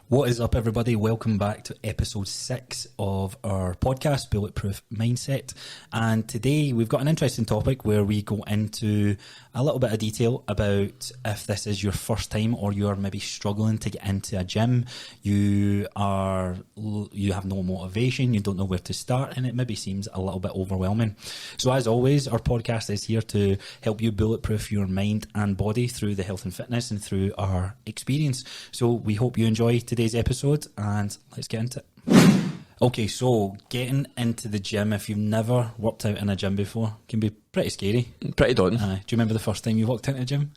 What is up, everybody? Welcome back to episode 6 of our podcast, Bulletproof Mindset. And today we've got an interesting topic where we go into a little bit of detail about if this is your first time or you're maybe struggling to get into a gym, you have no motivation, you don't know where to start, and it maybe seems a little bit overwhelming. So as always, our podcast is here to help you bulletproof your mind and body through the health and fitness and through our experience. So we hope you enjoy today's episode, and let's get into it. Okay, so getting into the gym, if you've never worked out in a gym before, can be pretty scary. Pretty daunting. Do you remember the first time you walked into a gym?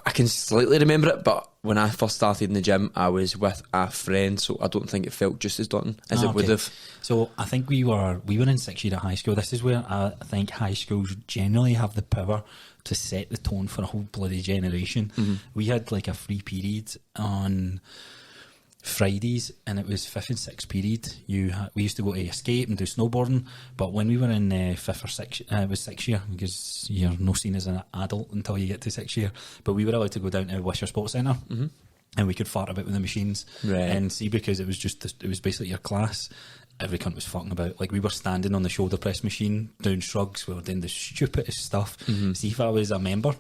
I can slightly remember it, but when I first started in the gym, I was with a friend, so I don't think it felt just as daunting as it would have. So I think we were in 6th year at high school. This is where I think high schools generally have the power to set the tone for a whole bloody generation. Mm-hmm. We had like a free period on Fridays, and it was 5th and 6th period. We used to go to escape and do snowboarding, but when we were in 5th or 6th, it was 6th year, because you're not seen as an adult until you get to 6th year, but we were allowed to go down to Wisher Sports Centre, mm-hmm. and we could fart about with the machines, right. And see, because it was basically your class. Every cunt was fucking about. Like, we were standing on the shoulder press machine, doing shrugs, we were doing the stupidest stuff. Mm-hmm. See, if I was a member,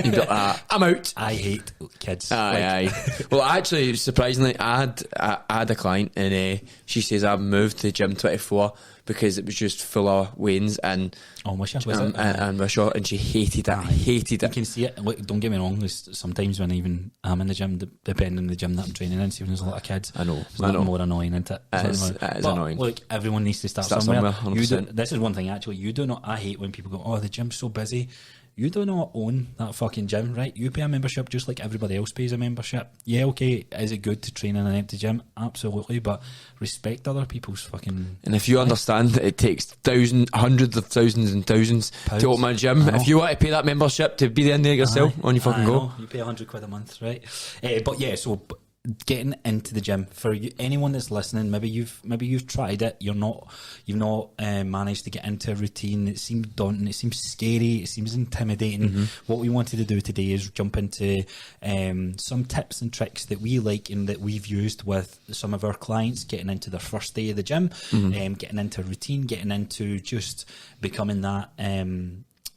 you'd be like, I'm out. I hate kids. Aye. Well, actually, surprisingly, I had a client, and she says I moved to Gym 24 because it was just full of Waynes and Wisher, and Wisher, and she hated it. Hated it. You can see it. Look, don't get me wrong, sometimes when even I'm in the gym, depending on the gym that I'm training in, see when there's a lot of kids, I know, it's a lot more annoying, isn't it? It is annoying. Look, everyone needs to start somewhere. This is one thing, actually, you do not, I hate when people go, oh, the gym's so busy. You do not own that fucking gym, right? You pay a membership just like everybody else pays a membership. Yeah, okay, is it good to train in an empty gym? Absolutely, but respect other people's fucking... And if you understand that it takes hundreds of thousands and thousands Pounds to open a gym, if you want to pay that membership to be in there yourself, on you fucking go. You pay £100 a month, right? But yeah, so... getting into the gym, for you, anyone that's listening, maybe you've tried it, you've not managed to get into a routine. It seems daunting, it seems scary, it seems intimidating. Mm-hmm. What we wanted to do today is jump into some tips and tricks that we like and that we've used with some of our clients getting into their first day of the gym, mm-hmm. Getting into a routine, getting into just becoming that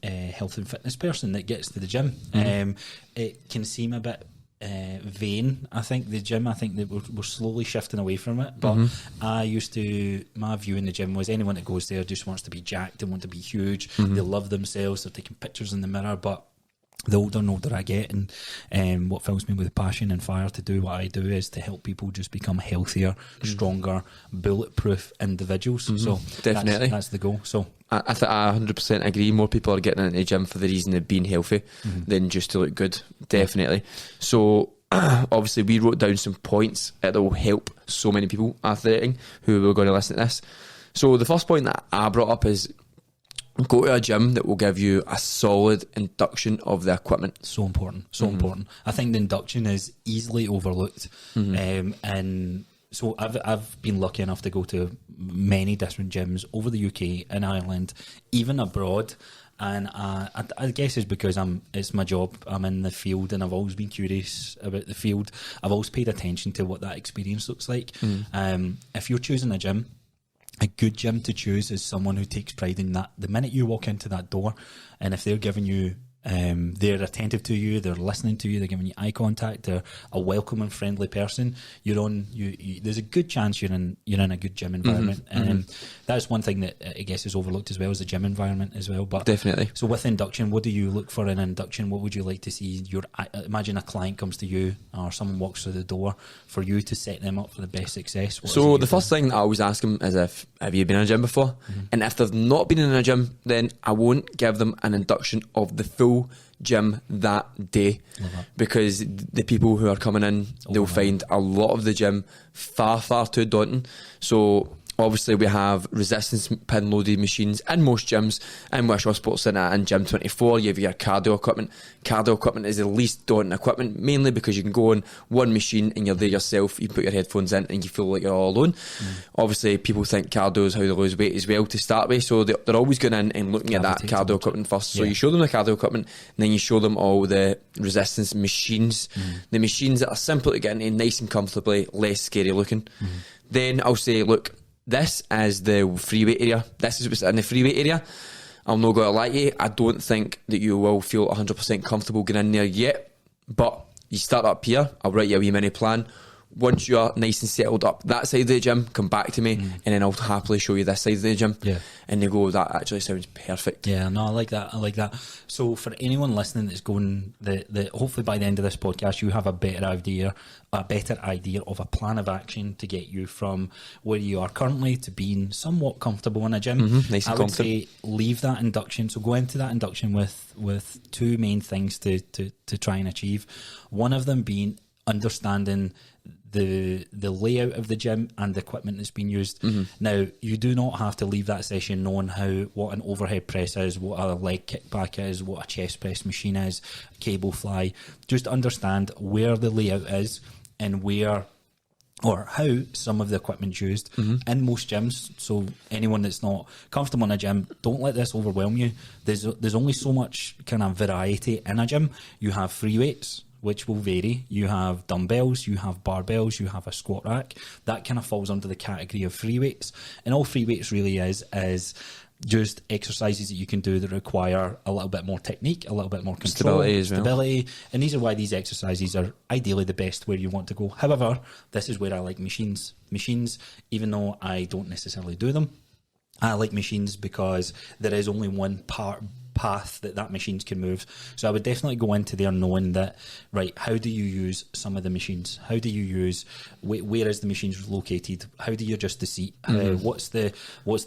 health and fitness person that gets to the gym. Mm-hmm. It can seem a bit vain, I think, the gym. I think that we're slowly shifting away from it, but mm-hmm. My view in the gym was anyone that goes there just wants to be jacked and want to be huge. Mm-hmm. They love themselves, they're taking pictures in the mirror. But the older and older I get, and what fills me with passion and fire to do what I do is to help people just become healthier, stronger, bulletproof individuals. Mm-hmm. So definitely that's the goal. So I 100% agree. More people are getting into the gym for the reason of being healthy, mm-hmm. than just to look good. Definitely. So obviously we wrote down some points that will help so many people athleting who are going to listen to this. So the first point that I brought up is go to a gym that will give you a solid induction of the equipment. So important. Important. I think the induction is easily overlooked. Mm-hmm. And so I've been lucky enough to go to many different gyms over the UK, in Ireland, even abroad. And I guess it's because it's my job. I'm in the field, and I've always been curious about the field. I've always paid attention to what that experience looks like. If you're choosing a gym, a good gym to choose is someone who takes pride in that. The minute you walk into that door, and if they're giving you, they're attentive to you, they're listening to you, they're giving you eye contact, they're a welcoming, friendly person, there's a good chance you're in a good gym environment. Mm-hmm. And that's one thing that I guess is overlooked as well, as the gym environment as well. But definitely. So with induction, what do you look for in induction? What would you like to see? Imagine a client comes to you, or someone walks through the door, for you to set them up for the best success. So the first thing that I always ask them is have you been in a gym before? Mm-hmm. And if they've not been in a gym, then I won't give them an induction of the full gym that day, because the people who are coming in, they'll find a lot of the gym far too daunting. So Obviously, we have resistance pin loaded machines in most gyms, in Wishaw Sports Centre and Gym 24. You have your cardio equipment. Cardio equipment is the least daunting equipment, mainly because you can go on one machine and you're there yourself. You put your headphones in and you feel like you're all alone. Obviously, people think cardio is how they lose weight as well to start with, so they're always going in and looking at that cardio equipment first. So you show them the cardio equipment, and then you show them all the resistance machines, the machines that are simple to get into, nice and comfortably, less scary looking. Then I'll say, look, this is the free weight area. This is what's in the free weight area. I'm not going to lie to you, I don't think that you will feel 100% comfortable getting in there yet. But you start up here, I'll write you a wee mini plan. Once you're nice and settled up that side of the gym, come back to me and then I'll happily show you this side of the gym. And they go, that actually sounds perfect. Yeah, no, I like that. So for anyone listening that's going, hopefully by the end of this podcast you have a better idea of a plan of action to get you from where you are currently to being somewhat comfortable in a gym. Nice and I would say leave that induction. So go into that induction with two main things to try and achieve. One of them being understanding the layout of the gym and the equipment that's being used. Now, you do not have to leave that session knowing what an overhead press is, what a leg kickback is, what a chest press machine is, cable fly. Just understand where the layout is and where or how some of the equipment's used in most gyms. So anyone that's not comfortable in a gym, don't let this overwhelm you. There's only so much kind of variety in a gym. You have free weights, which will vary. You have dumbbells, you have barbells, you have a squat rack. That kind of falls under the category of free weights. And all free weights really is just exercises that you can do that require a little bit more technique, a little bit more control, stability. And these are why these exercises are ideally the best where you want to go. However, this is where I like machines. Machines, even though I don't necessarily do them, I like machines because there is only one path that machines can move. So I would definitely go into there knowing that, right, how do you use some of the machines? How do you use, where is the machines located? How do you adjust the seat? What's the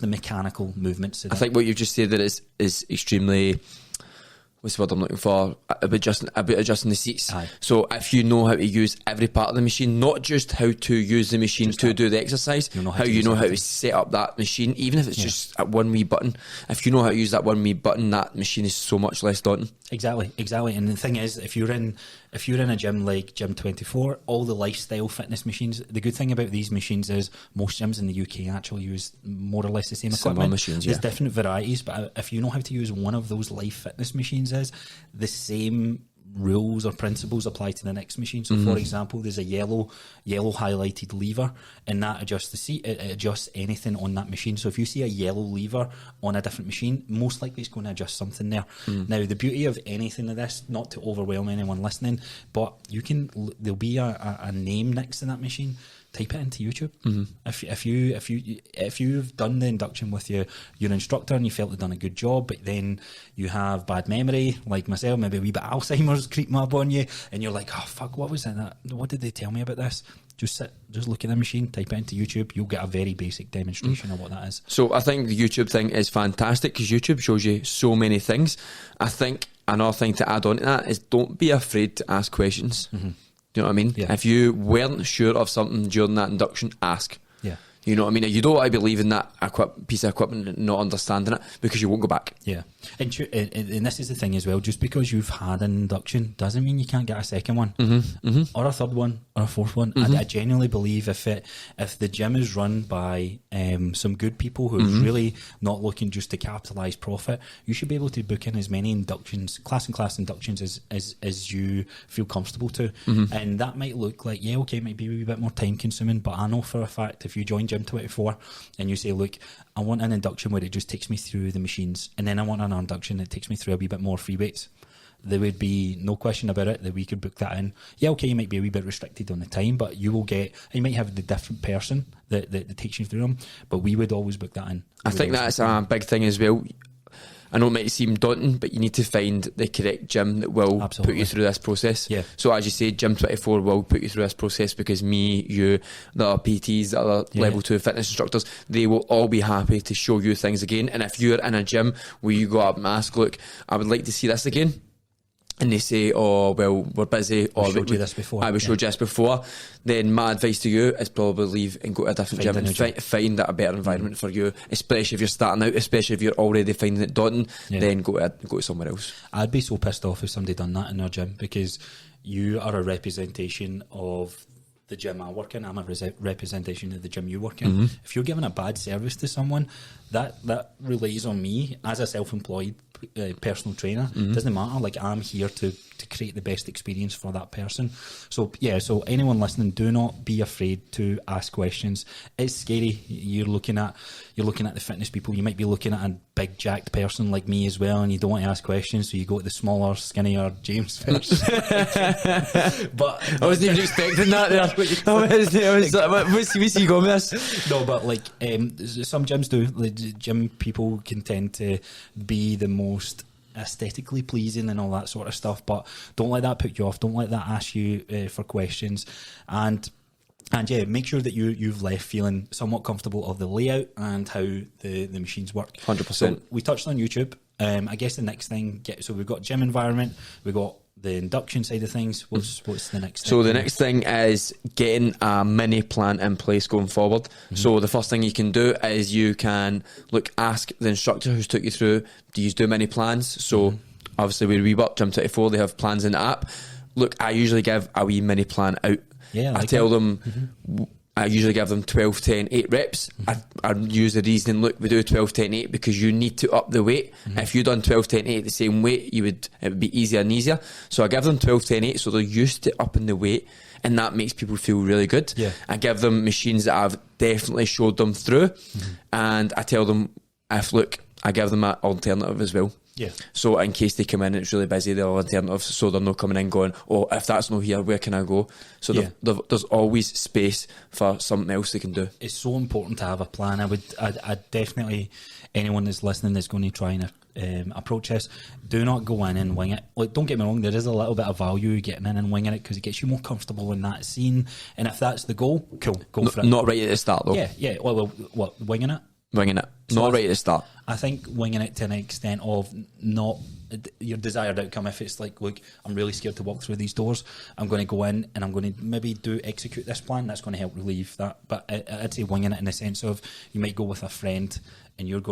mechanical movements? I think what you've just said there is extremely, what's the word I'm looking for? About adjusting the seats. Aye. So if you know how to use every part of the machine, not just how to use the machine to do the exercise, how to set up that machine, even if it's just at one wee button. If you know how to use that one wee button, that machine is so much less daunting. Exactly. And the thing is, if you're in a gym like Gym 24, all the lifestyle fitness machines, the good thing about these machines is most gyms in the UK actually use more or less the same equipment. Machines, There's different varieties, but if you know how to use one of those life fitness machines, is the same rules or principles apply to the next machine. So for example, there's a yellow highlighted lever, and that adjusts the seat. It adjusts anything on that machine. So if you see a yellow lever on a different machine, most likely it's going to adjust something there. Now, the beauty of anything of this, not to overwhelm anyone listening, but there'll be a name next to that machine. Type it into YouTube. If you've done the induction with your instructor and you felt they've done a good job, but then you have bad memory, like myself, maybe a wee bit of Alzheimer's creeping up on you, and you're like, oh fuck, what was that? What did they tell me about this? Just look at the machine, type it into YouTube. You'll get a very basic demonstration of what that is. So I think the YouTube thing is fantastic because YouTube shows you so many things. I think another thing to add on to that is don't be afraid to ask questions. Do you know what I mean? Yeah. If you weren't sure of something during that induction, ask. Yeah. You know what I mean? You don't want to be leaving that piece of equipment and not understanding it because you won't go back. Yeah. And this is the thing as well, just because you've had an induction doesn't mean you can't get a second one or a third one or a fourth one. I genuinely believe if the gym is run by some good people who are really not looking just to capitalise profit, you should be able to book in as many inductions, class inductions as you feel comfortable to. And that might look like, it might be a wee bit more time consuming, but I know for a fact if you join Gym 24 and you say, look, I want an induction where it just takes me through the machines, and then I want an induction that takes me through a wee bit more free weights, there would be no question about it that we could book that in. You might be a wee bit restricted on the time, but you might have the different person that takes you through them, but we would always book that in. I think that's a big thing as well. I know it might seem daunting, but you need to find the correct gym that will put you through this process. Yeah. So as you say, Gym 24 will put you through this process because me, you, the other PTs, the other level 2 fitness instructors, they will all be happy to show you things again. And if you're in a gym where you go up and ask, look, I would like to see this again, and they say, oh, well, we're busy, or we showed you this before. We showed you this before, then my advice to you is probably leave and go to a different gym and find a better environment for you, especially if you're starting out, especially if you're already finding it daunting, then go to somewhere else. I'd be so pissed off if somebody done that in their gym, because you are a representation of the gym I work in. I'm a representation of the gym you work in. If you're giving a bad service to someone, that relies on me as a self-employed personal trainer. Doesn't matter, like, I'm here to create the best experience for that person. So anyone listening, do not be afraid to ask questions. It's scary. You're looking at the fitness people. You might be looking at a big jacked person like me as well, and you don't want to ask questions, so you go to the smaller, skinnier James first. But I wasn't even expecting that there. What's he going with this? No, but like, some gyms do. The gym people can tend to be the most aesthetically pleasing and all that sort of stuff, but don't let that put you off. Don't let that ask you for questions, and yeah, make sure that you've left feeling somewhat comfortable of the layout and how the machines work. 100%. So we touched on YouTube. I guess the next thing, so we've got gym environment, we've got the induction side of things. What's the next thing? So the next thing is getting a mini plan in place going forward. So the first thing you can do is you can ask the instructor who's took you through, do you do mini plans? So obviously where we work, Gym 24, they have plans in the app. Look, I usually give a wee mini plan out. Yeah, I tell them, I usually give them 12, 10, 8 reps. I use the reasoning, look, we do 12, 10, 8 because you need to up the weight. If you done 12, 10, 8 the same weight, it would be easier and easier. So I give them 12, 10, 8 so they're used to upping the weight, and that makes people feel really good. Yeah. I give them machines that I've definitely showed them through, and I tell them, I give them an alternative as well. Yeah. So in case they come in and it's really busy, they'll have alternatives, so they're not coming in going, oh, if that's not here, where can I go? So there's always space for something else they can do. It's so important to have a plan. I definitely, anyone that's listening that's going to try and approach this, do not go in and wing it. Like, don't get me wrong, there is a little bit of value getting in and winging it because it gets you more comfortable in that scene, and if that's the goal, cool, go for it. Not right at the start though. Yeah. Well, what, winging it? Winging it. So not right at the start. I think winging it to an extent of not your desired outcome. If it's like, look, I'm really scared to walk through these doors, I'm going to go in and I'm going to maybe execute this plan, that's going to help relieve that. But I'd say winging it in the sense of, you might go with a friend and you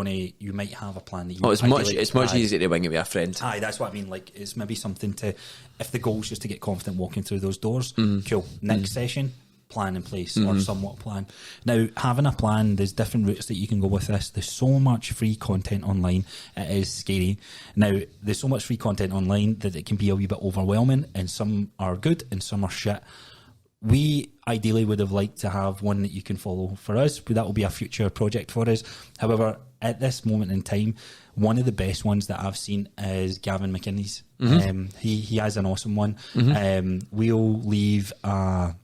might have a plan that you... it's much easier to wing it with a friend. Aye, that's what I mean. Like, it's maybe something to, if the goal is just to get confident walking through those doors, cool. Next session, plan in place, or somewhat plan. Now, having a plan, there's different routes that you can go with this. There's so much free content online, it is scary. Now, there's so much free content online that it can be a wee bit overwhelming, and some are good and some are shit. We ideally would have liked to have one that you can follow for us, but that will be a future project for us. However, at this moment in time, one of the best ones that I've seen is Gavin McKinney's. He has an awesome one. We'll leave a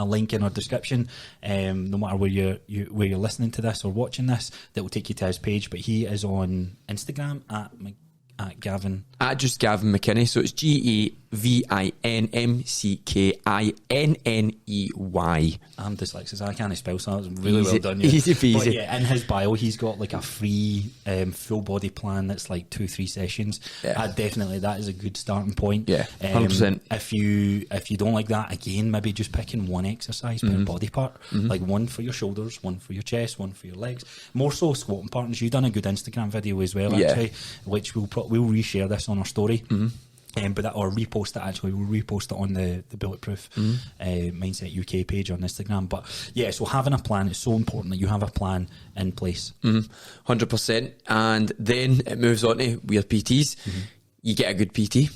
link in our description, no matter where you're listening to this or watching this, that will take you to his page. But he is on Instagram at Gavin. At just Gavin McKinney. So it's GAVINMCKINNEY. I'm dyslexic, so I can't spell, so that was really well done. Easy peasy. But yeah, in his bio, he's got like a free full body plan that's like 2-3 sessions. Definitely, that is a good starting point. Yeah, 100%. If you don't like that, again, maybe just picking one exercise per body part, like one for your shoulders, one for your chest, one for your legs. More so squatting partners. You've done a good Instagram video as well, actually, which we'll reshare this on our story. Or repost it, actually. We'll repost it on the Bulletproof Mindset UK page on Instagram. But yeah, so having a plan, it's so important that you have a plan in place. 100%. And then it moves on to your PTs. You get a good PT.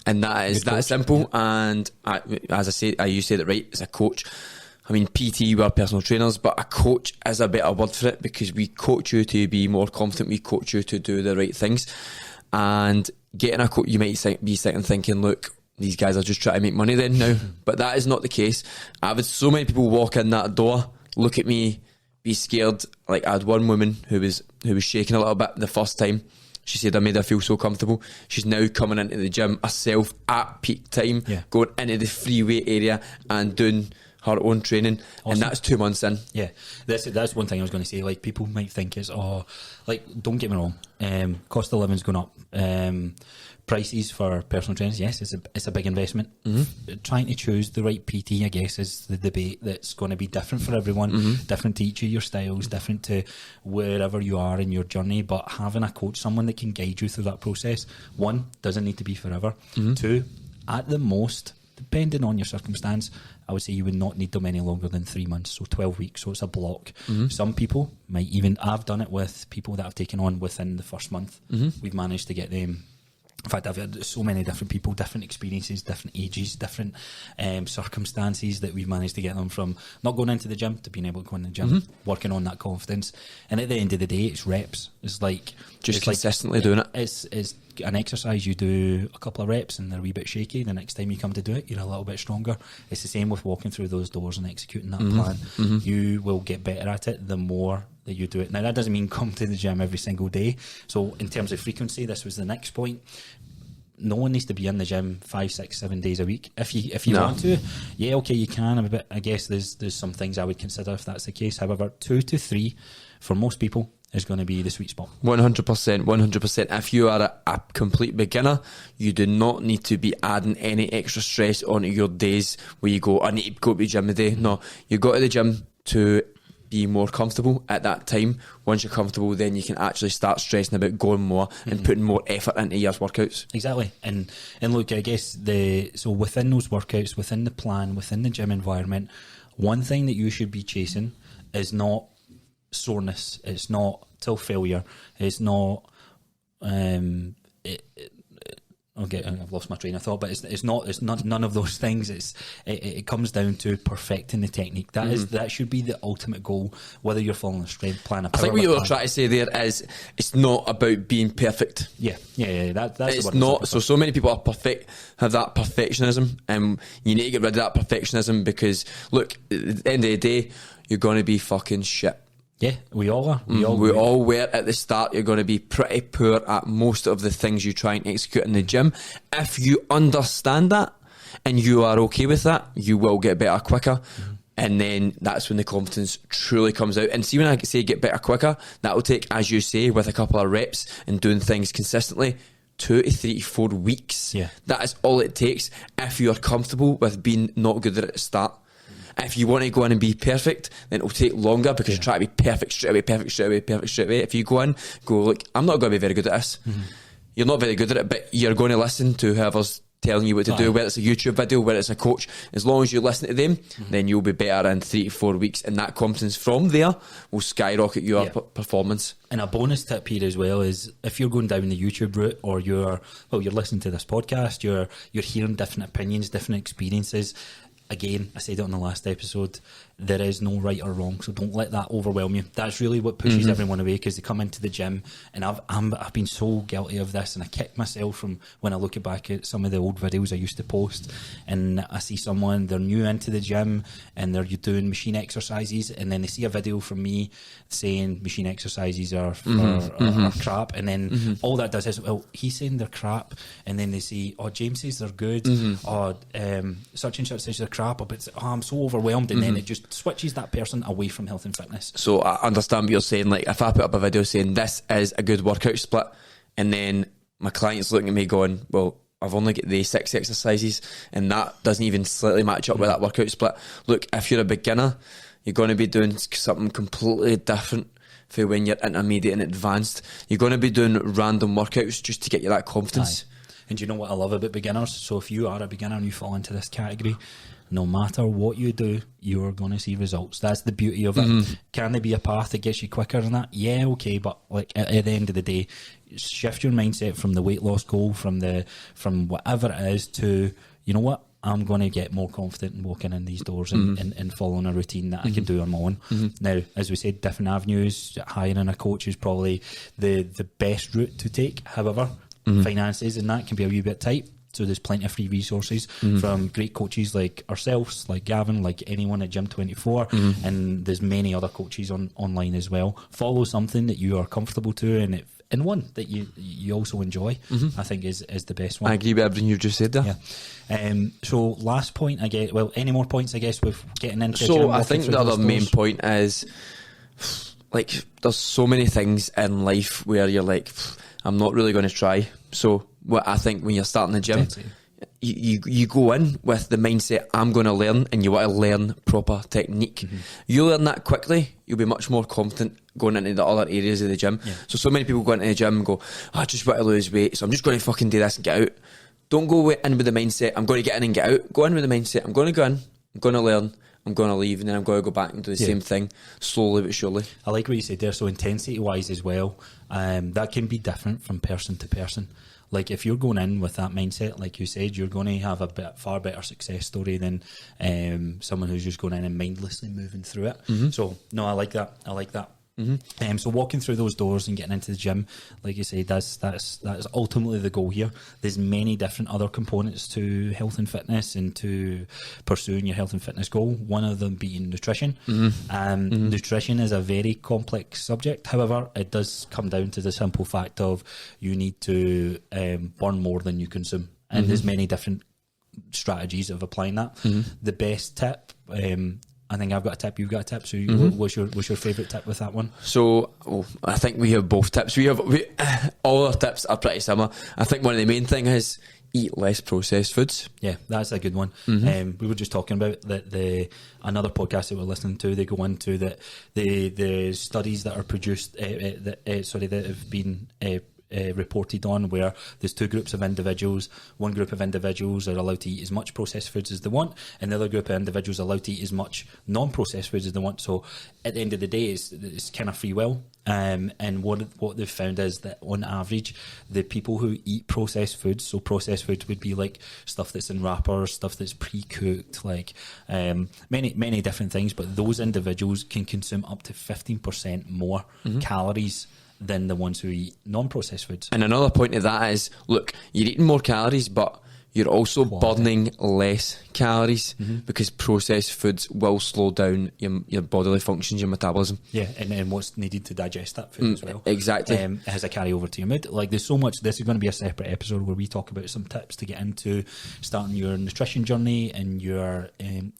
And that is that simple. Yeah. And as I say, you said it right, as a coach. I mean, PT, we're personal trainers, but a coach is a better word for it, because we coach you to be more confident. We coach you to do the right things. And getting a coach, you might be sitting thinking, look, these guys are just trying to make money then now. But that is not the case. I've had so many people walk in that door, look at me, be scared. Like, I had one woman who was shaking a little bit the first time. She said I made her feel so comfortable. She's now coming into the gym herself at peak time, going into the free weight area and doing her own training, and that's 2 months in. Yeah, that's one thing I was going to say. Like, people might think it's, like, don't get me wrong, cost of living's going up. Prices for personal trainers, yes, it's a big investment. Trying to choose the right PT, I guess, is the debate that's going to be different for everyone, different to each of your styles, different to wherever you are in your journey. But having a coach, someone that can guide you through that process, one, doesn't need to be forever. Two, at the most, depending on your circumstance, I would say you would not need them any longer than 3 months, so 12 weeks, so it's a block. Some people might even, I've done it with people that I've taken on within the first month. We've managed to get them. In fact, I've had so many different people, different experiences, different ages, different circumstances that we've managed to get them from not going into the gym to being able to go in the gym, working on that confidence. And at the end of the day, it's reps. It's like just consistently doing it. It's an exercise. You do a couple of reps and they're a wee bit shaky. The next time you come to do it, you're a little bit stronger. It's the same with walking through those doors and executing that plan. You will get better at it the more that you do it. Now, that doesn't mean come to the gym every single day. So in terms of frequency, this was the next point. No one needs to be in the gym 5, 6, 7 days a week. If you want to, yeah, okay, you can. I guess there's some things I would consider if that's the case. However, 2 to 3 for most people is going to be the sweet spot. 100%. If you are a complete beginner, you do not need to be adding any extra stress onto your days where you go, I need to go to the gym today. No, you go to the gym to be more comfortable at that time. Once you're comfortable, then you can actually start stressing about going more and putting more effort into your workouts. Exactly. And look, I guess so within those workouts, within the plan, within the gym environment, one thing that you should be chasing is not soreness. It's not till failure. It's not okay, I've lost my train of thought, but it's not none of those things. It comes down to perfecting the technique. That should be the ultimate goal, whether you're following a strength plan. I think what you're trying to say there is it's not about being perfect. Yeah. That's it's not. So many people have that perfectionism, and you need to get rid of that perfectionism because look, at the end of the day, you're going to be fucking shit. Yeah, we all are. We all were at the start. You're going to be pretty poor at most of the things you try and execute in the gym. If you understand that and you are okay with that, you will get better quicker. And then that's when the confidence truly comes out. And see, when I say get better quicker, that will take, as you say, with a couple of reps and doing things consistently, 2 to 3 to 4 weeks. Yeah. That is all it takes if you're comfortable with being not good at the start. If you want to go in and be perfect, then it'll take longer because you try to be perfect straight away. If you go in, look, I'm not going to be very good at this. You're not very good at it, but you're going to listen to whoever's telling you what to do, whether it's a YouTube video, whether it's a coach. As long as you listen to them, then you'll be better in 3 to 4 weeks, and that confidence from there will skyrocket your performance. And a bonus tip here as well is if you're going down the YouTube route, or you're listening to this podcast, you're hearing different opinions, different experiences. Again, I said it on the last episode, there is no right or wrong, so don't let that overwhelm you. That's really what pushes everyone away, because they come into the gym, and I've been so guilty of this, and I kick myself from when I look back at some of the old videos I used to post, and I see someone, they're new into the gym, and they're doing machine exercises, and then they see a video from me saying machine exercises are crap, and then all that does is, well, he's saying they're crap, and then they see, oh, James says they're good, or such and such says they're crap, but I'm so overwhelmed, and then it just switches that person away from health and fitness. So I understand what you're saying. Like, if I put up a video saying this is a good workout split, and then my client's looking at me going, well, I've only got the 6 exercises, and that doesn't even slightly match up with that workout split. Look, if you're a beginner, you're going to be doing something completely different for when you're intermediate and advanced. You're going to be doing random workouts just to get you that confidence. And do you know what I love about beginners? So if you are a beginner and you fall into this category, no matter what you do, you're going to see results. That's the beauty of it. Can there be a path that gets you quicker than that? Yeah, okay, but like at the end of the day, shift your mindset from the weight loss goal, from whatever it is, to, you know what, I'm going to get more confident in walking in these doors and following a routine that I can do on my own. Now, as we said, different avenues. Hiring a coach is probably the best route to take. However, finances and that can be a wee bit tight. So there's plenty of free resources from great coaches like ourselves, like Gavin, like anyone at Gym24, and there's many other coaches online as well. Follow something that you are comfortable to, and and one that you also enjoy, I think is the best one. I agree with everything you just said there. Yeah. So last point, I guess. Well, any more points? I guess with getting into. So I think the other main point is, like, there's so many things in life where you're like, I'm not really going to try. So what I think when you're starting the gym, you go in with the mindset, I'm going to learn, and you want to learn proper technique. You learn that quickly, you'll be much more confident going into the other areas of the gym. So many people go into the gym and go, I just want to lose weight, so I'm just going to fucking do this and get out. Don't go in with the mindset, I'm going to get in and get out. Go in with the mindset, I'm going to go in, I'm going to learn, I'm going to leave, and then I'm going to go back and do the same thing slowly but surely. I like what you said there. So intensity wise as well, that can be different from person to person. Like if you're going in with that mindset, like you said, you're going to have a far better success story than someone who's just going in and mindlessly moving through it. So no, I like that. So walking through those doors and getting into the gym, like you say, that's ultimately the goal here. There's many different other components to health and fitness and to pursuing your health and fitness goal. One of them being nutrition. Nutrition is a very complex subject. However, it does come down to the simple fact of you need to burn more than you consume, and there's many different strategies of applying that. The best tip, I think I've got a tip, you've got a tip. So what's your favourite tip with that one? So I think we have both tips. All our tips are pretty similar. I think one of the main thing is eat less processed foods. Yeah, that's a good one. We were just talking about that another podcast that we're listening to, they go into that the studies that are produced that have been reported on, where there's two groups of individuals. One group of individuals are allowed to eat as much processed foods as they want, and the other group of individuals are allowed to eat as much non-processed foods as they want. So at the end of the day, it's kind of free will. And what they've found is that on average, the people who eat processed foods, so processed foods would be like stuff that's in wrappers, stuff that's pre-cooked, like many different things, but those individuals can consume up to 15% more calories than the ones who eat non-processed foods. And another point of that is, look, you're eating more calories, but you're also burning less calories because processed foods will slow down your bodily functions, your metabolism. Yeah, and what's needed to digest that food as well. Exactly. It has a carry over to your mood. Like, there's so much. This is going to be a separate episode where we talk about some tips to get into starting your nutrition journey and your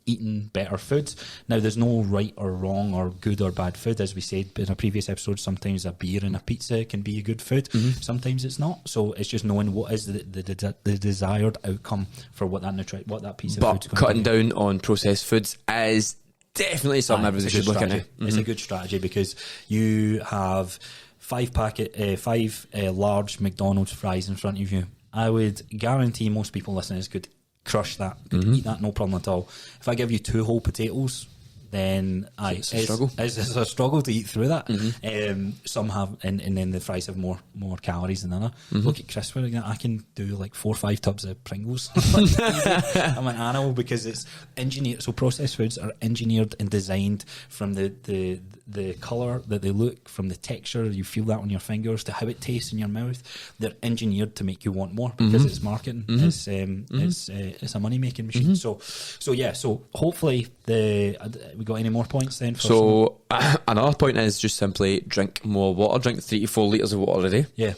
eating better foods. Now, there's no right or wrong or good or bad food. As we said in a previous episode, sometimes a beer and a pizza can be a good food. Sometimes it's not. So it's just knowing what is the desired outcome for what that piece of food is going to be. But cutting down on processed foods is definitely something everybody should look into. It's a good strategy because you have five large McDonald's fries in front of you. I would guarantee most people listening could crush that, could eat that, no problem at all. If I give you 2 whole potatoes, then it's a struggle. It's a struggle to eat through that. Some have, and then the fries have more calories than other. Look at Chris, I can do like 4 or 5 tubs of Pringles. I'm an animal because it's engineered. So processed foods are engineered and designed from the colour that they look, from the texture, you feel that on your fingers, to how it tastes in your mouth. They're engineered to make you want more because it's marketing. It's a money making machine. So hopefully we got any more points then? So another point is just simply drink more water. Drink 3 to 4 litres of water a day. Yeah,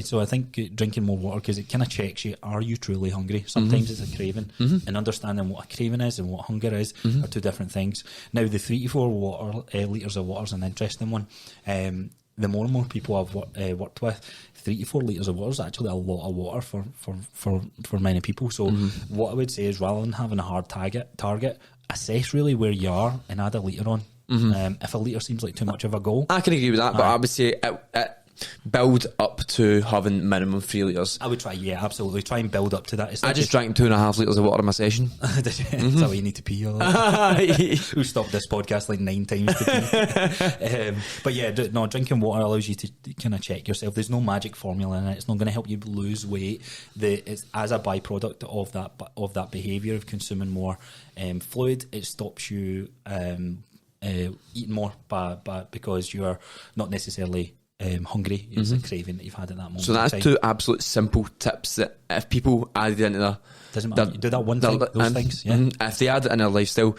so I think drinking more water, because it kind of checks you, are you truly hungry? Sometimes it's a craving, and understanding what a craving is and what hunger is are two different things. Now, the 3 to 4 litres of water is an interesting one. The more and more people I've worked with, 3 to 4 litres of water is actually a lot of water for many people. So what I would say is, rather than having a hard target, assess really where you are and add a litre on. If a litre seems like too much of a goal, I can agree with that, but I would say build up to having minimum 3 litres. I would try, absolutely. Try and build up to that. I just drank 2.5 litres of water in my session. Is that what you need to pee? Who stopped this podcast like 9 times to pee? But drinking water allows you to kind of check yourself. There's no magic formula in it. It's not going to help you lose weight. It's as a byproduct of that behaviour of consuming more fluid. It stops you eating more because you're not necessarily hungry. It's a craving that you've had at that moment. So that's 2 absolute simple tips that if people added into their, doesn't matter, you do that one thing, those things. If they add it in their lifestyle,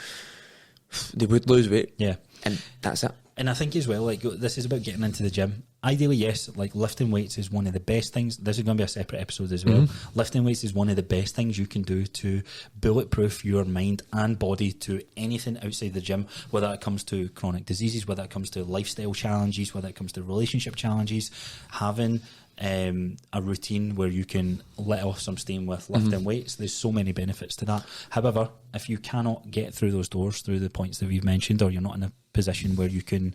they would lose weight. Yeah, and that's it. And I think as well, like, this is about getting into the gym. ideally, yes, like lifting weights is one of the best things. This is going to be a separate episode as well. Lifting weights is one of the best things you can do to bulletproof your mind and body to anything outside the gym, whether it comes to chronic diseases, whether it comes to lifestyle challenges, whether it comes to relationship challenges. Having a routine where you can let off some steam with lifting weights, there's so many benefits to that. However, if you cannot get through those doors through the points that we've mentioned, or you're not in a position where you can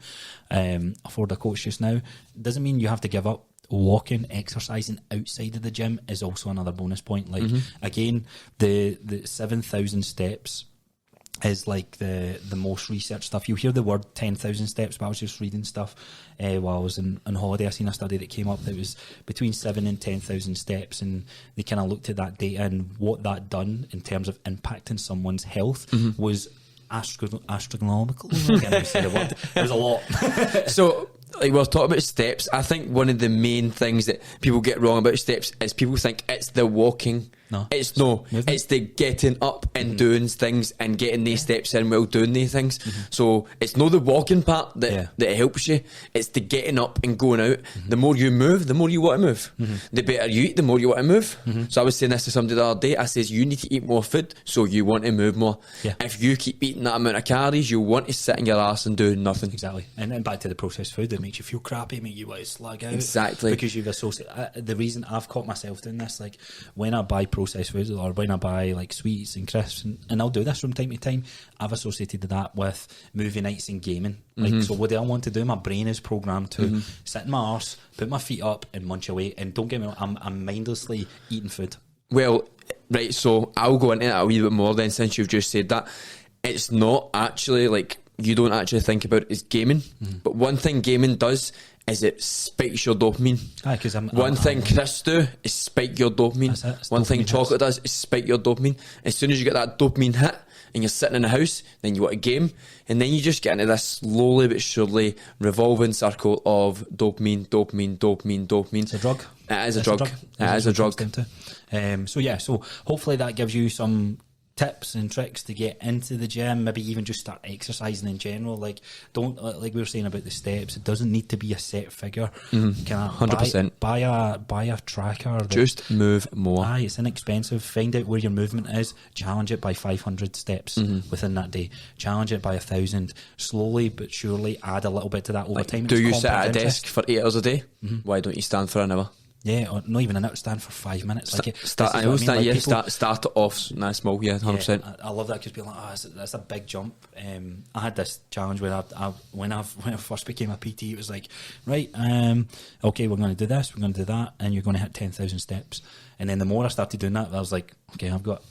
afford a coach just now, doesn't mean you have to give up. Walking, exercising outside of the gym is also another bonus point. Like again, the 7,000 steps is like the most research stuff. You hear the word 10,000 steps, but I was just reading stuff while I was on holiday. I seen a study that came up that was between 7 and 10,000 steps, and they kind of looked at that data and what that done in terms of impacting someone's health was astronomical. I can't even say the word. It was a lot. So, like, we're talking about steps. I think one of the main things that people get wrong about steps is people think it's the walking. No, it's the getting up and doing things and getting these steps in while doing these things. So it's not the walking part that helps you. It's the getting up and going out. The more you move, the more you want to move. The better you eat, the more you want to move. So I was saying this to somebody the other day. I says, you need to eat more food so you want to move more. If you keep eating that amount of calories, you want to sit in your arse and do nothing. Exactly. And then back to the processed food that makes you feel crappy, make you want to slug out. Exactly. Because you've associated. The reason I've caught myself doing this, like when I buy processed foods or when I buy like sweets and crisps, and I'll do this from time to time, I've associated that with movie nights and gaming. Like, so what do I want to do? My brain is programmed to sit in my arse, put my feet up and munch away. And don't get me wrong, I'm mindlessly eating food. Well, right, so I'll go into that a wee bit more then, since you've just said that. It's not actually like, you don't actually think about it as gaming, but one thing gaming does is it spikes your dopamine. One thing crisps do is spike your dopamine. One thing chocolate does is spike your dopamine. As soon as you get that dopamine hit and you're sitting in the house, then you want a game, and then you just get into this slowly but surely revolving circle of dopamine. It's a drug. It is a drug. It is a drug. So hopefully that gives you some tips and tricks to get into the gym, maybe even just start exercising in general. Like, don't, like we were saying about the steps, it doesn't need to be a set figure. 100%. Buy a tracker. Just move more. It's inexpensive. Find out where your movement is. Challenge it by 500 steps within that day. Challenge it by 1,000. Slowly but surely add a little bit to that over time. Do you sit at a desk for 8 hours a day? Why don't you stand for an hour? Yeah, or not even an hour, stand for 5 minutes. Start it off nice small, 100%. Yeah, I love that, because people are like, that's a big jump. I had this challenge where when I first became a PT, it was like, right, okay, we're going to do this, we're going to do that, and you're going to hit 10,000 steps. And then the more I started doing that, I was like, okay, I've got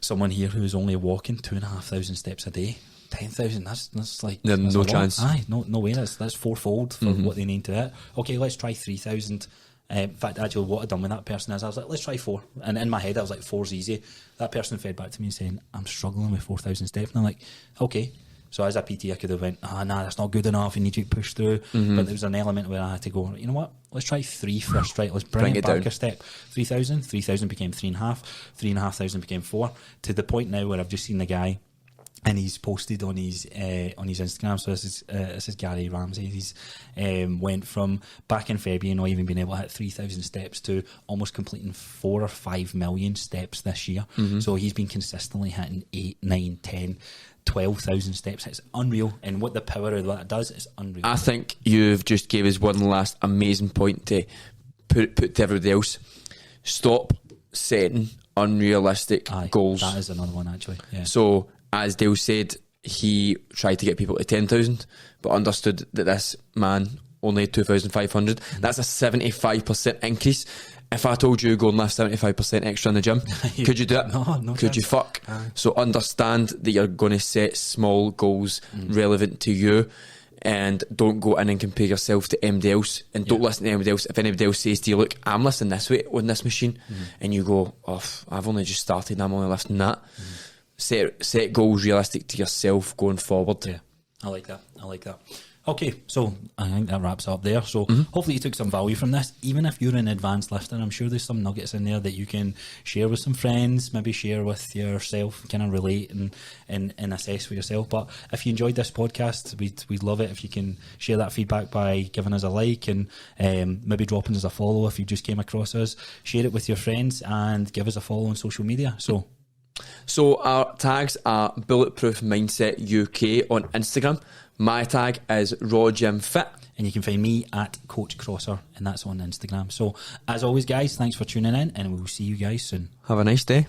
someone here who's only walking 2,500 steps a day. 10,000, that's like, no chance. No way. That's fourfold for what they need to hit. Okay, let's try 3,000. In fact, actually, what I've done with that person is I was like, let's try 4. And in my head, I was like, 4's easy. That person fed back to me saying, I'm struggling with 4,000 steps. And I'm like, okay. So as a PT, I could have went, nah, that's not good enough. You need to push through. But there was an element where I had to go, you know what? Let's try 3 first, right? Let's bring it back down a step. 3,000 became 3.5. 3,500 became 4. To the point now where I've just seen the guy, and he's posted on his Instagram. So this is Gary Ramsey. He's went from back in February not even being able to hit 3,000 steps to almost completing 4 or 5 million steps this year. So he's been consistently hitting 8, 9, 10, 12,000 steps. It's unreal, and what the power of that does is unreal. I think you've just gave us one last amazing point to put to everybody else. Stop setting unrealistic goals. That is another one, actually. Yeah. So, as Dale said, he tried to get people to 10,000, but understood that this man only had 2,500. That's a 75% increase. If I told you go and lift 75% extra in the gym, could you do it? No. Could you fuck? So understand that you're going to set small goals relevant to you, and don't go in and compare yourself to anybody else, and don't listen to anybody else. If anybody else says to you, look, I'm lifting this weight on this machine, and you go, oh, I've only just started and I'm only lifting that. Set goals realistic to yourself going forward. Yeah, I like that. Okay, so I think that wraps up there. So hopefully you took some value from this. Even if you're an advanced lifter, I'm sure there's some nuggets in there that you can share with some friends, maybe share with yourself, kind of relate and assess for yourself. But if you enjoyed this podcast, we'd love it if you can share that feedback by giving us a like and maybe dropping us a follow if you just came across us. Share it with your friends and give us a follow on social media. So our tags are Bulletproof Mindset UK on Instagram. My tag is Raw Gym Fit. And you can find me at Coach Crosser, and that's on Instagram. So as always, guys, thanks for tuning in, and we'll see you guys soon. Have a nice day.